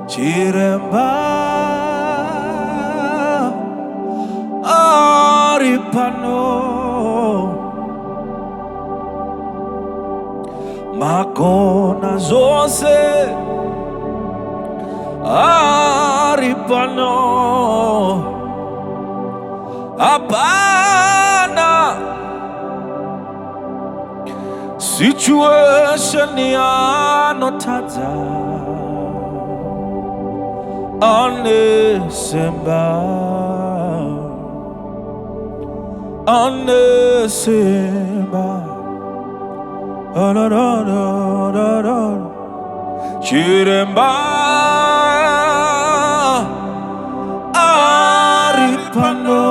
Chiremba Aripano Makona Zose Aripano Abana Situation Yanotata Onesemba Chiremba Aripano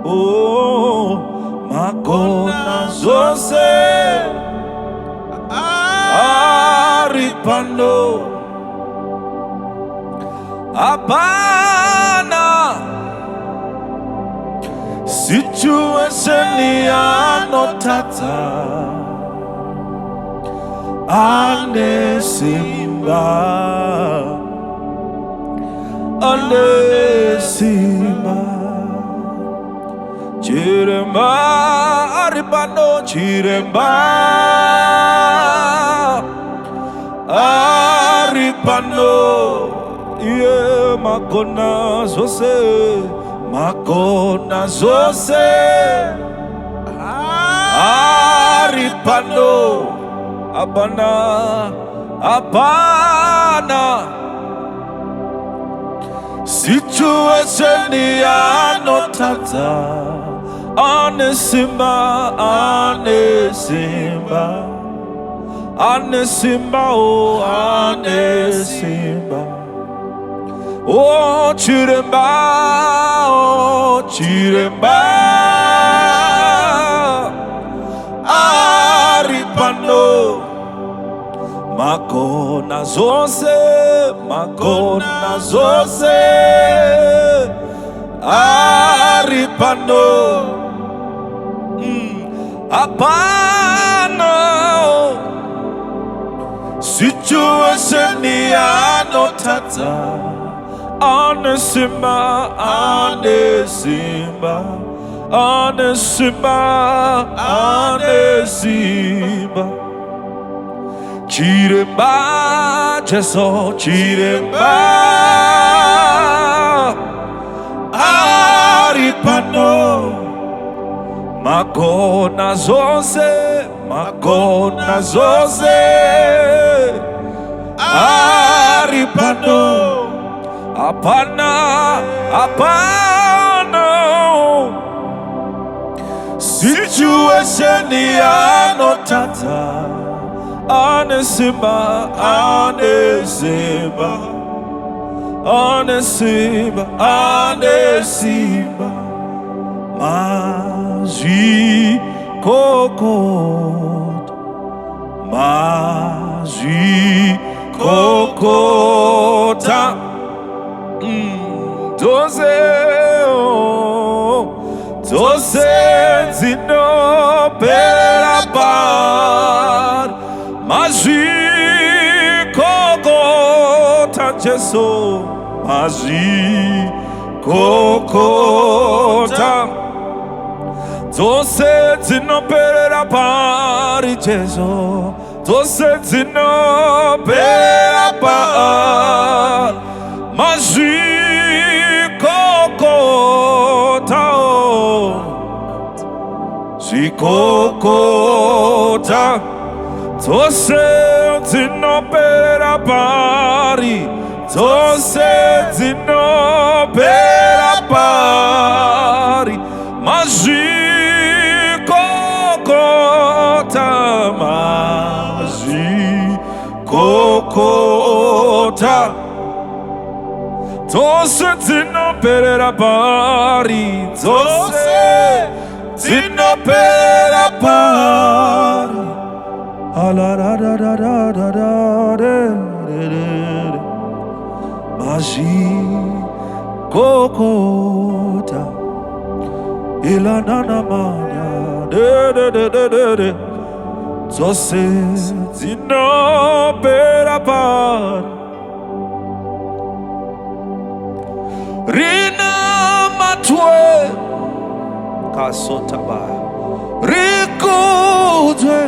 Oh Makona Zose Aripano Abana Situation Yanotata Anesimba Chiremba Aripano Chiremba Aripano Yeah, Makona Zose Aripano Abana Situation Yanotata Anesimba Oh Anesimba Oh Chiremba Aripano Makona Zose Aripano Abano Situation Yanotata Anesimba Chiremba Jeso Chiremba Aripano Makona Zose Aripano Apana Situation Yanotata Anesimba Maji kokota Dose zino perabar Maji kokota Jesu Maji kokota Dose zino perabar Jesu Dose zino perabar Maji Kokota Tose zino perapari Tose zino perapari Maji kokota Tose zino perapari Tose zino perapari Maji kokota ilanana manya Tose zino perapari kasotaba rikudwe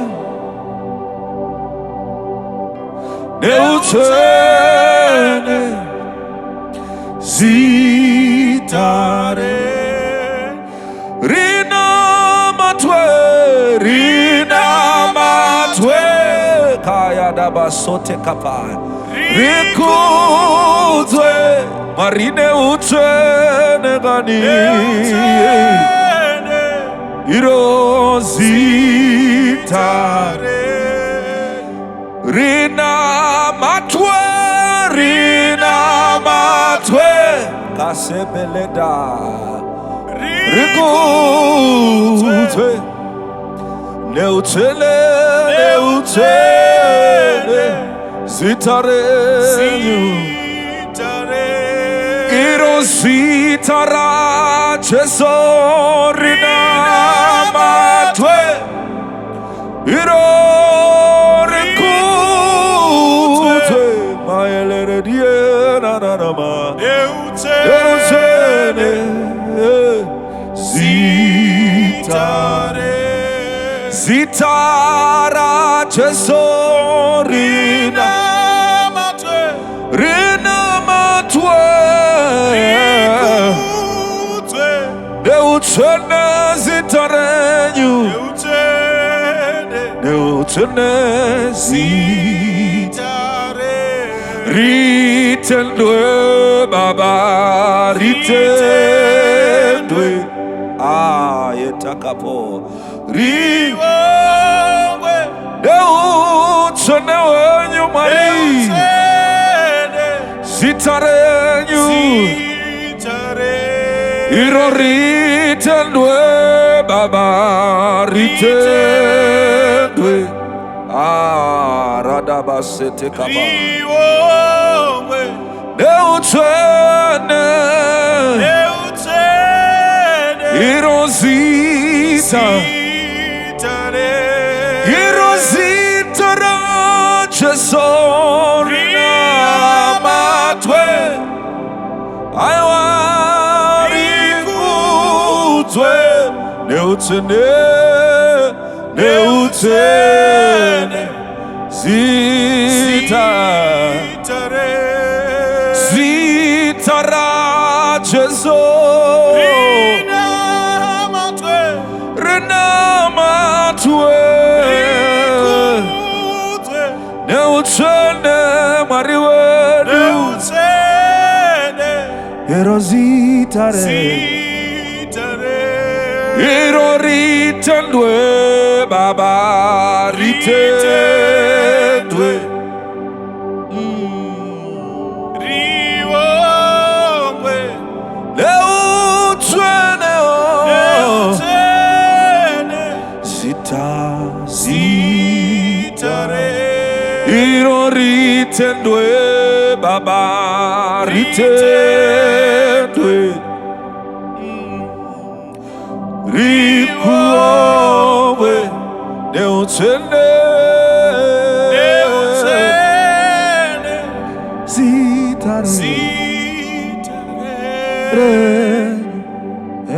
neutene zitare rina matwe kaya daba sote kapa rikudwe marine utene gani iro zitare rina matwe kasebeleda rikudwe neutene zitare iro zitara chesorina matwe iro rikudwe maelere diena nanama neutene zitara chesorina rina matwe neutene zitarenyu neutene zitare ritendwe baba ritendwe yetakapo riwongwe neutene wenyu mari zitarenyu iro ritendwe baba ritendwe radabasete kaba neutene iro zitara chesorina matwe aiwarikutwe neutene zitara chesorina matwe neutene mariwedu ero zitare iro ritendwe baba ritendwe riwongwe neutene zitare iro ritendwe baba ritendwe rikuowe neutene zitare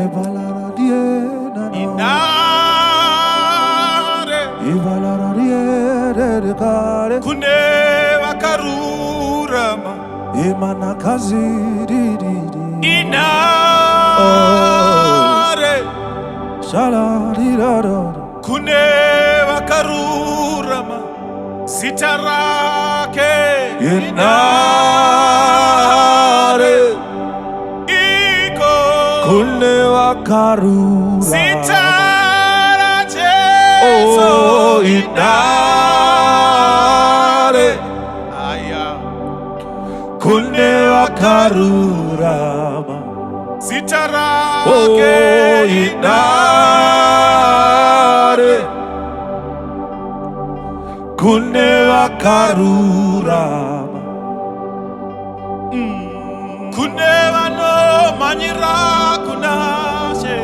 ebalara diena ebalara diena kare kune wakarurama imana kazi inare shalarira kune wakarurama sitarake inare iko kune wakarura sitara Jesu inare aya kune wakarurama sitarake inare kune wakarurama kune vano manyira kunashe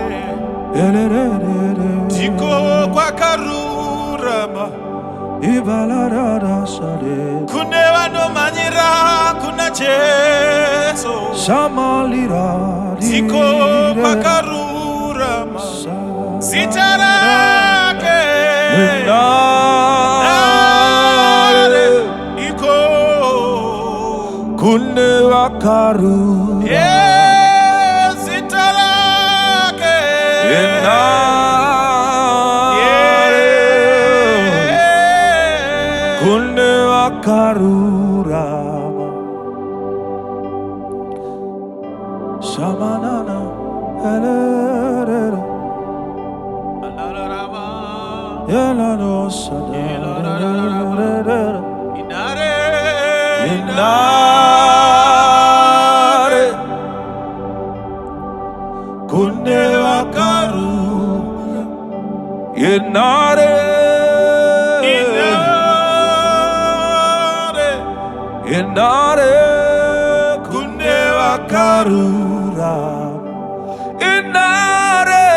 tiko kwakarurama ibalarara shale kune vano manyira kuna Jesu shamalira tiko kwakarurama Sitarake. Enare. Iko. Kunne wakaru. Sitarake. Enare. Kunne wakarura. Shamanana. Elere. Elano sada. Inare. Kunne wakaru. Inare. Inare. Kunne wakarura. Inare.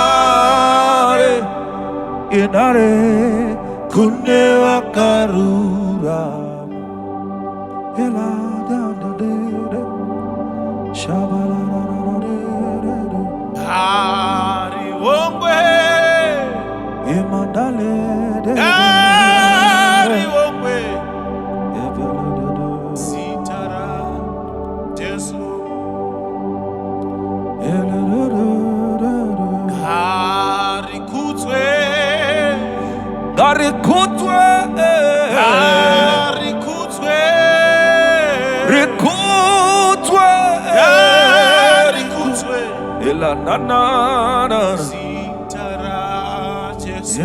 Inare. Inare. Kunne wakarura. Ela da da de de. Shabala da da de de de. Hari wongwe. Imandale de de. Hari wongwe. Ebele de de. Sitara. Jesu. Ele de de de de. Hari kutwe. Gari kutwe. Hari kutwe. Rikutwe. Hari kutwe. Ela na na na. Sitara. Jesu.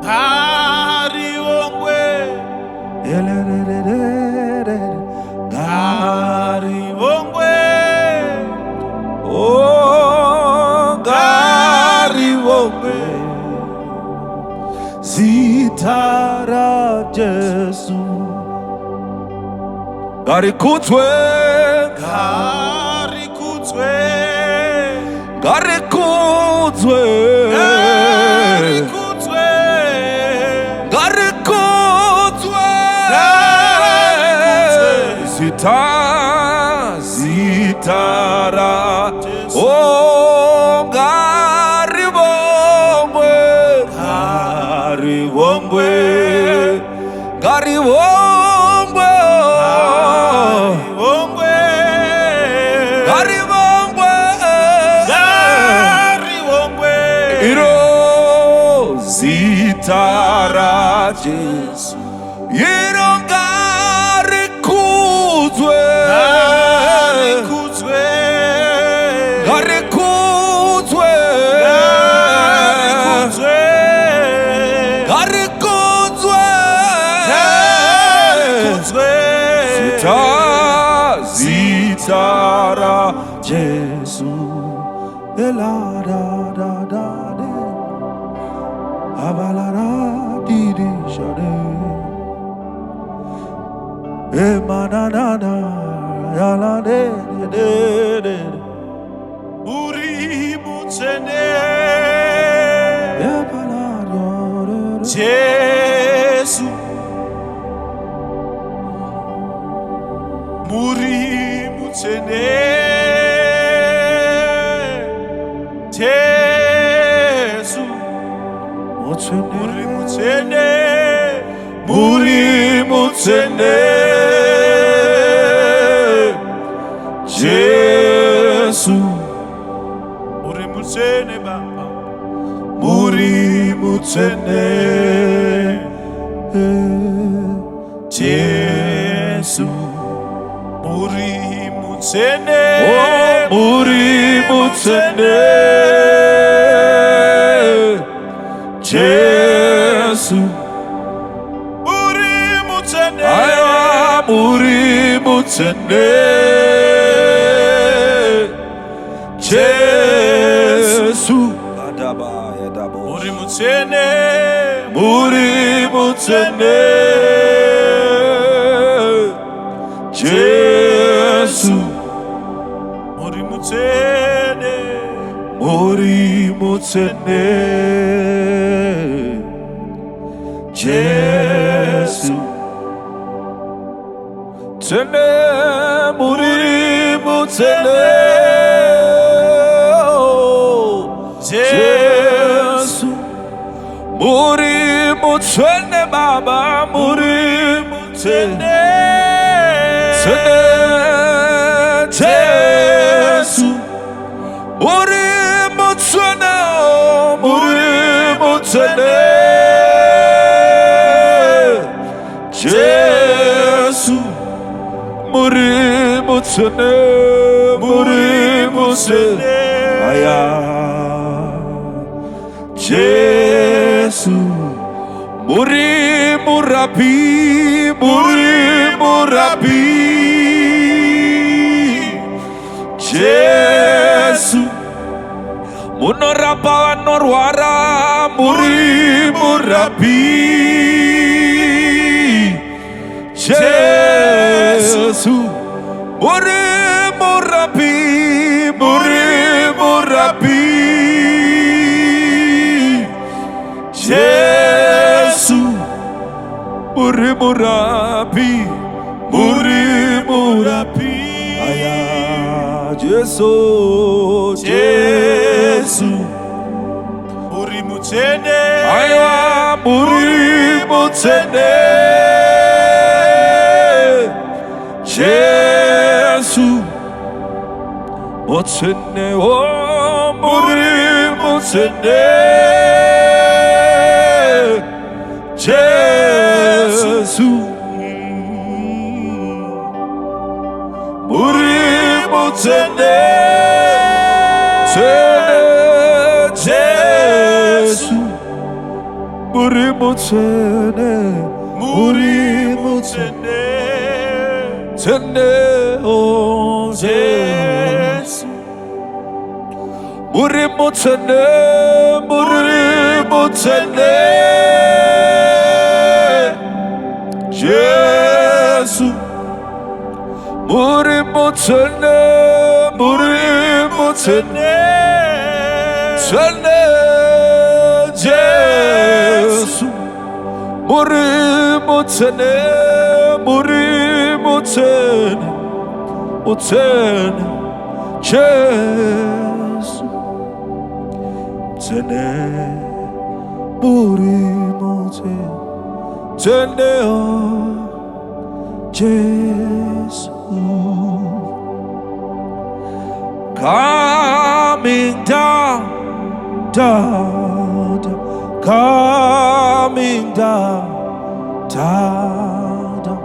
Hari wongwe. Hari wongwe. Oh, Gari Wongwe. Sitara Jesu. Gari Kutwe. Hari kutwe. Gari Kutwe. Hari kutwe. Gari Kutwe. Sitara. Oh, Gari Wongwe. Gari Wongwe. Gari Wongwe. Wongwe. Gari Wongwe. Hari wongwe. Iro Sitara Jesu. Iro Gari Kutwe. Hari kutwe. Gari Kutwe. Hari kutwe. Gari Kutwe. Hari kutwe. Sitara Jesu. Ela da da da de. Abalara di di shade. Emanana yala de de de. Uri mutene. Epalaro de de. Jesu. Muri mutene. Jesu. Muri mutene. Muri mutene. Jesu. Muri mutene baba. Muri mutene. Jesu. Muri mutene. Oh, muri mutene. Jesu. Muri mutene. Aya muri mutene. Jesu. Adaba yadabo. Muri mutene. Muri mutene. Jesu. Muri mutene. Muri mutene. Jesu. Tene muri mutsene. Jesu, muri mutsene baba, muri mutsene. Jesu, muri mutsene, muri mutsene. Jesu, muri mutsene, muri mutsene. Aya. Jesu, muri murabi, muri murabi. Jesu, munoraba norwara, muri murabi. Jesu, muri murabi, muri murabi. Jesu, muri murabi, muri murabi. Aya, Jesu, Jesu, muri mutsene. aya, muri mutsene. Jesu, mutsene, oh, muri mutsene. Jesu, muri mutsene. Jesu, muri mutsene, muri mutsene. Tsene, oh, Jesu, muri mutsene, muri mutsene. Jesu, muri mutsene, muri mutsene. Tsene, Jesu, muri mutsene, muri mutsene, mutsene. Jesu, mutsene, muri mutsene. Tsene, oh, Jesu. Coming down, down, down, coming down, down, down.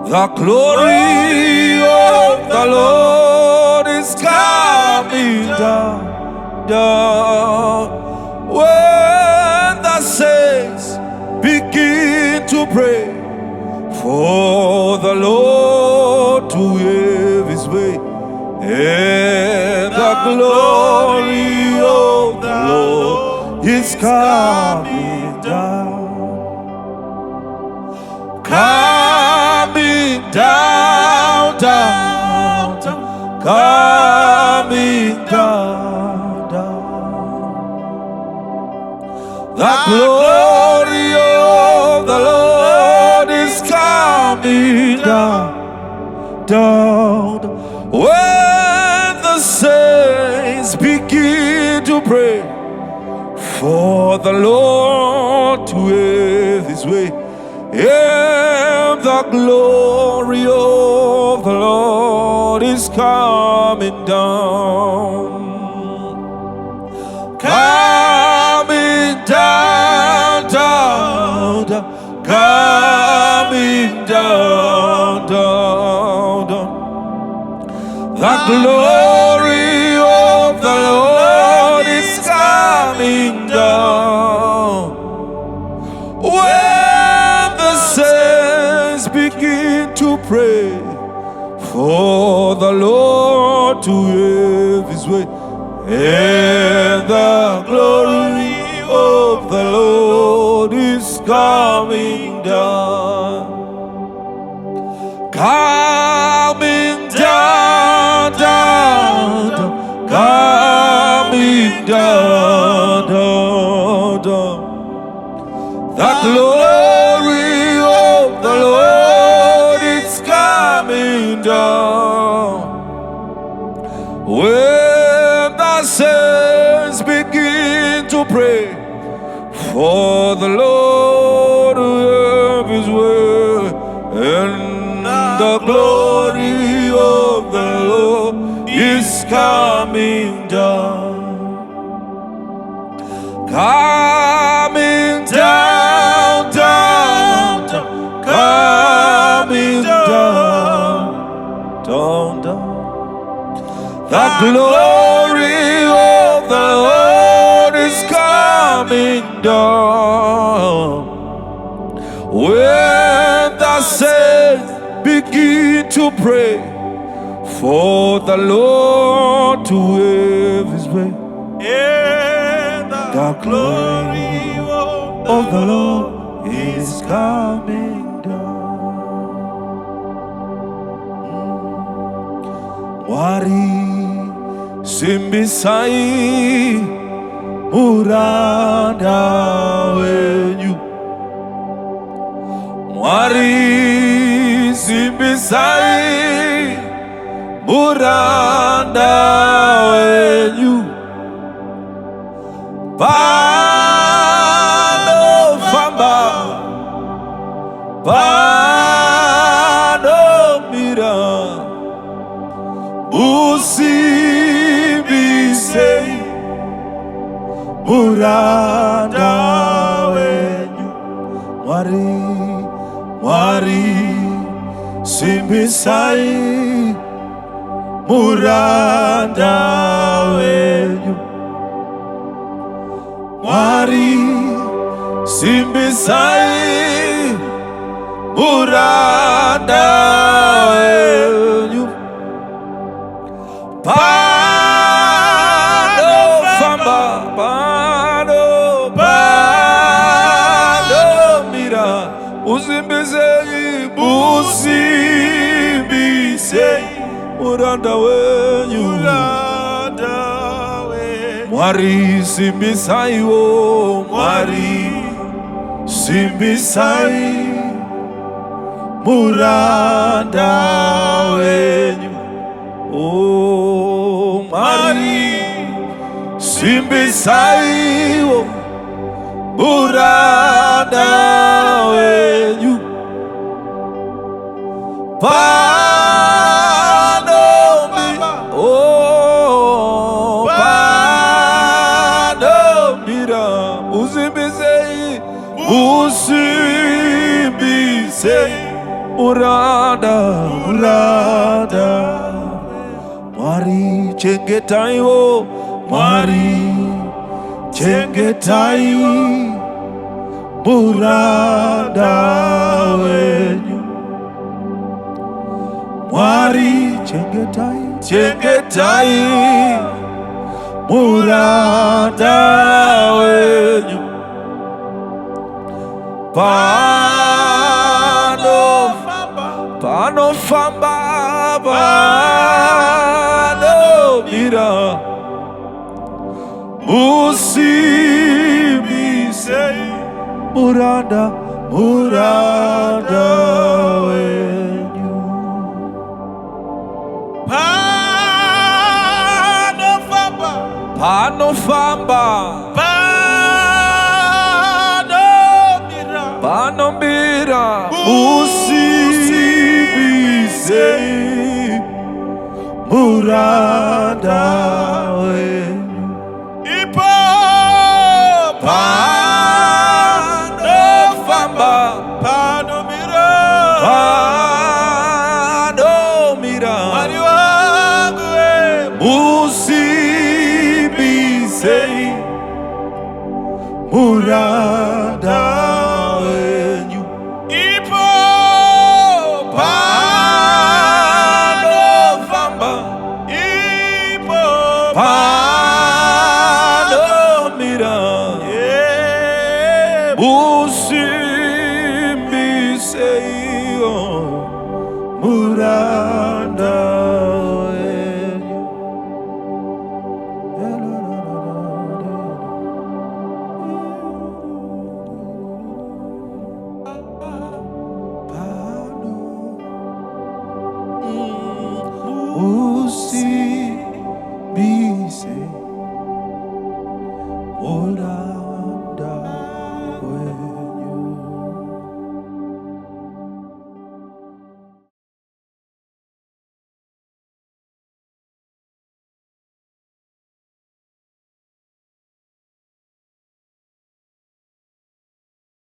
The glory of the Lord is coming down, down. When the saints begin to pray for the Lord to have his way, and the glory of the Lord is coming down, coming down, down, down, coming down, down. The glory of the Lord is coming down, down. When the saints begin to pray for the Lord to have his way, and the glory of the Lord is coming down, coming down, down, down, coming down, down, down. The glory of the Lord is coming down. When the saints begin to pray for the Lord to have his way, and the glory of the Lord is coming down, coming down, down, down, coming down, down, down. The glory of the Lord is coming down. when the saints begin to pray for the Lord to have his way, and the glory of the Lord is coming down. Coming down, down, down, coming down, down, down. The glory of the Lord is coming down. When the saints begin to pray for the Lord to have his way, the glory of the Lord is coming down. Wari simbisai muranda wenyu. Wari simbisai muranda wenyu. Pano famba, pano mira, usibisei muranda wenyu. Mwari, mwari, simbisai muranda wenyu. Mwari simbisai muranda wenyu. Pano famba, pano, pano mira, usimbisei, usimbisei muranda wenyu. Mwari simbisai wo, mwari simbisai muranda wenyu. Oh, mwari simbisai wo, muranda wenyu. Pano mira, oh, pano mira, usimbisei, usimbisei muranda, muranda. Mwari chengetai wo, mwari chengetai muranda wenyu. Mwari chengetai, chengetai muranda wenyu. Pano famba, pano famba, pano mira, usimbisei muranda, muranda wenyu. Pano famba, pano famba, pano mira, pano mira, usimbisei muranda wenyu. Ipo pano famba, pano mira, pano mira, mwari wangu usimbisei muranda wenyu. Ipo pano famba, ipo pano mira, usimbisei muranda wenyu. be saved.